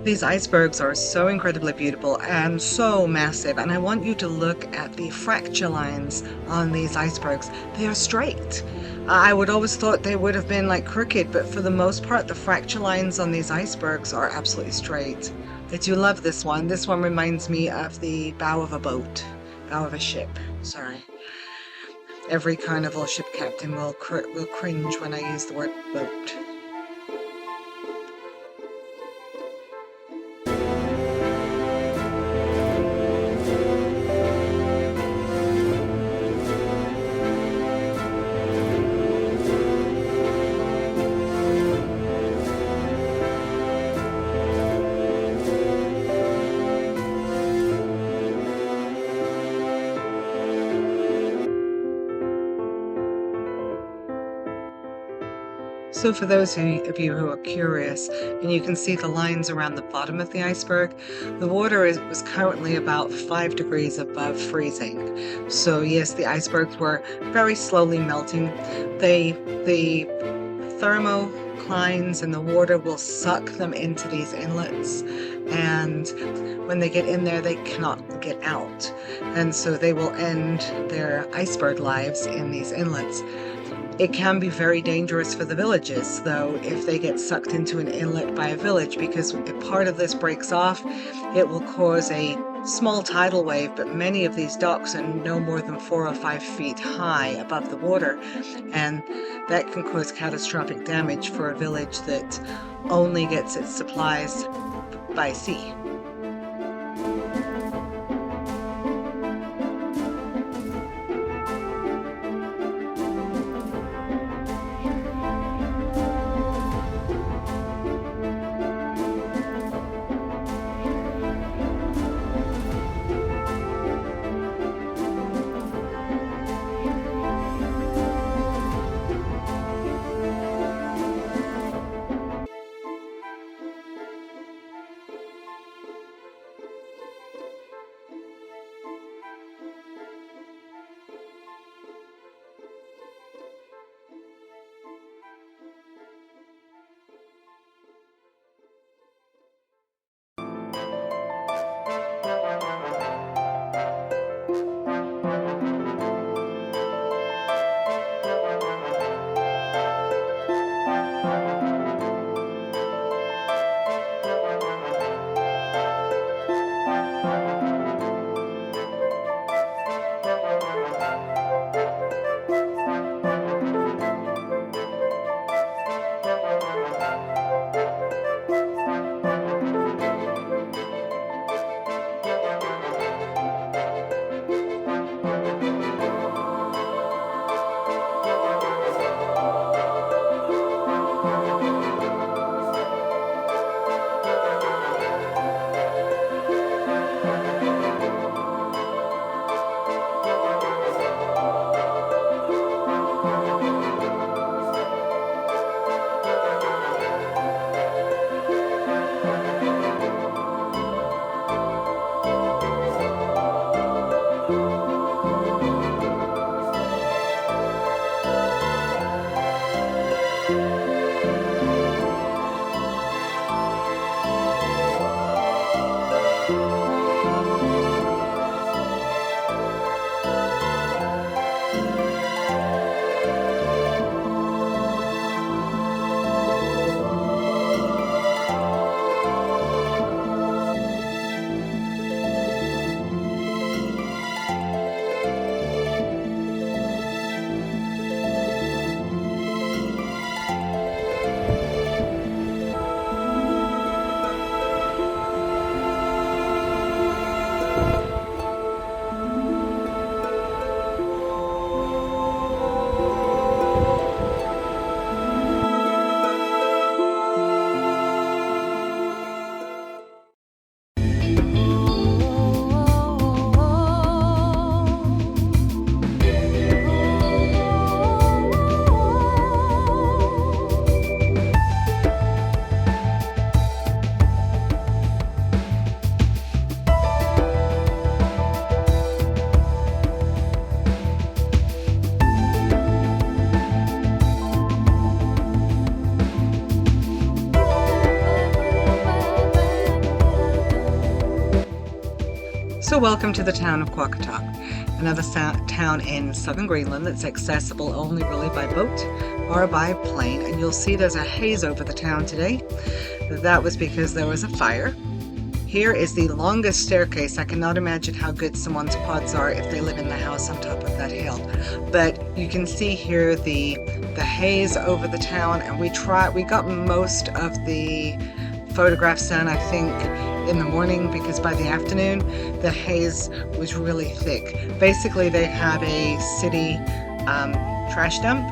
These icebergs are so incredibly beautiful and so massive, and I want you to look at the fracture lines on these icebergs. They are straight. I would always thought they would have been like crooked, but for the most part the fracture lines on these icebergs are absolutely straight. I do love this one. This one reminds me of the bow of a boat. Bow of a ship, sorry. Every Carnival ship captain will cringe when I use the word boat. So for those of you who are curious, and you can see the lines around the bottom of the iceberg, the water was currently about 5 degrees above freezing. So yes, the icebergs were very slowly melting. The thermoclines in the water will suck them into these inlets, and when they get in there they cannot get out, and so they will end their iceberg lives in these inlets. It can be very dangerous for the villages, though, if they get sucked into an inlet by a village, because if part of this breaks off, it will cause a small tidal wave, but many of these docks are no more than 4 or 5 feet high above the water, and that can cause catastrophic damage for a village that only gets its supplies by sea. So welcome to the town of Qaqortoq, another town in southern Greenland that's accessible only really by boat or by plane. And you'll see there's a haze over the town today. That was because there was a fire. Here is the longest staircase. I cannot imagine how good someone's pods are if they live in the house on top of that hill. But you can see here the haze over the town, and we got most of the photographs done, I think, in the morning, because by the afternoon the haze was really thick. Basically, they had a city trash dump,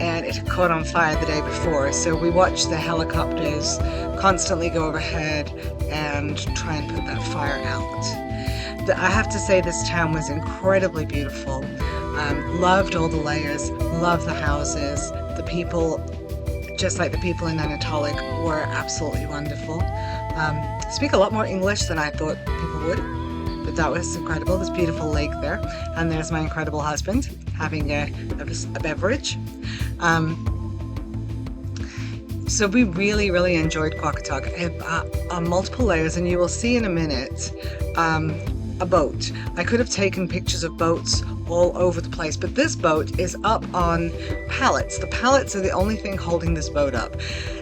and it had caught on fire the day before, so we watched the helicopters constantly go overhead and try and put that fire out. I have to say this town was incredibly beautiful. Loved all the layers, loved the houses, the people, just like the people in Nanortalik, were absolutely wonderful. Speak a lot more English than I thought people would, but that was incredible. There's a beautiful lake there, and there's my incredible husband having a beverage. So we really, really enjoyed Qaqortoq. Multiple layers, and you will see in a minute a boat. I could have taken pictures of boats all over the place, but this boat is up on pallets. The pallets are the only thing holding this boat up.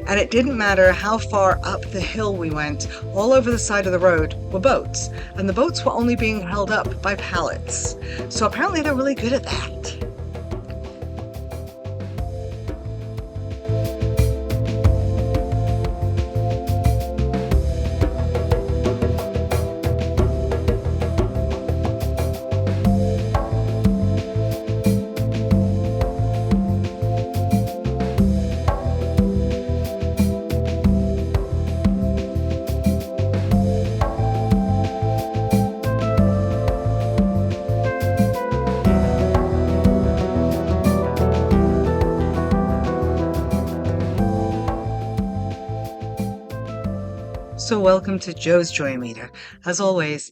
And it didn't matter how far up the hill we went, all over the side of the road were boats. And the boats were only being held up by pallets. So apparently they're really good at that. So welcome to Joe's Joy Meter. As always,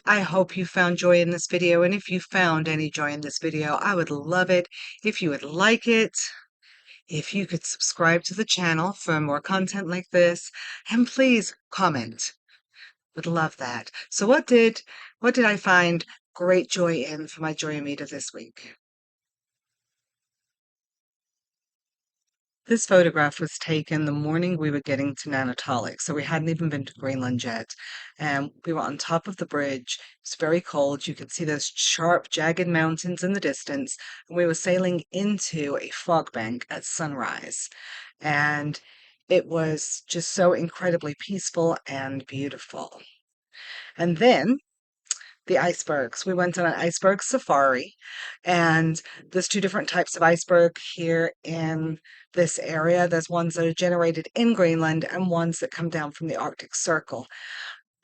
I hope you found joy in this video, and if you found any joy in this video, I would love it if you would like it, if you could subscribe to the channel for more content like this, and please comment. Would love that. So what did I find great joy in for my Joy Meter this week? This photograph was taken the morning we were getting to Nanortalik, so we hadn't even been to Greenland yet. And we were on top of the bridge. It's very cold. You could see those sharp, jagged mountains in the distance. And we were sailing into a fog bank at sunrise. And it was just so incredibly peaceful and beautiful. And then the icebergs. We went on an iceberg safari, and there's two different types of iceberg here in this area. There's ones that are generated in Greenland and ones that come down from the Arctic Circle.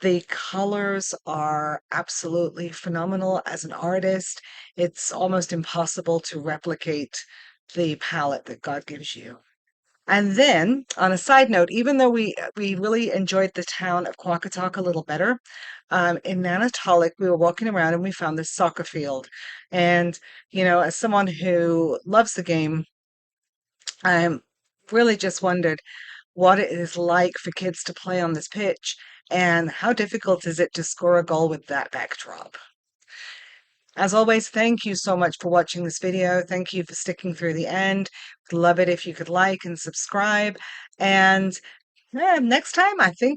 The colors are absolutely phenomenal. As an artist, it's almost impossible to replicate the palette that God gives you. And then, on a side note, even though we really enjoyed the town of Qaqortoq a little better, in Nanortalik, we were walking around and we found this soccer field. And, as someone who loves the game, I really just wondered what it is like for kids to play on this pitch, and how difficult is it to score a goal with that backdrop. As always, thank you so much for watching this video. Thank you for sticking through the end. Would love it if you could like and subscribe. And next time, I think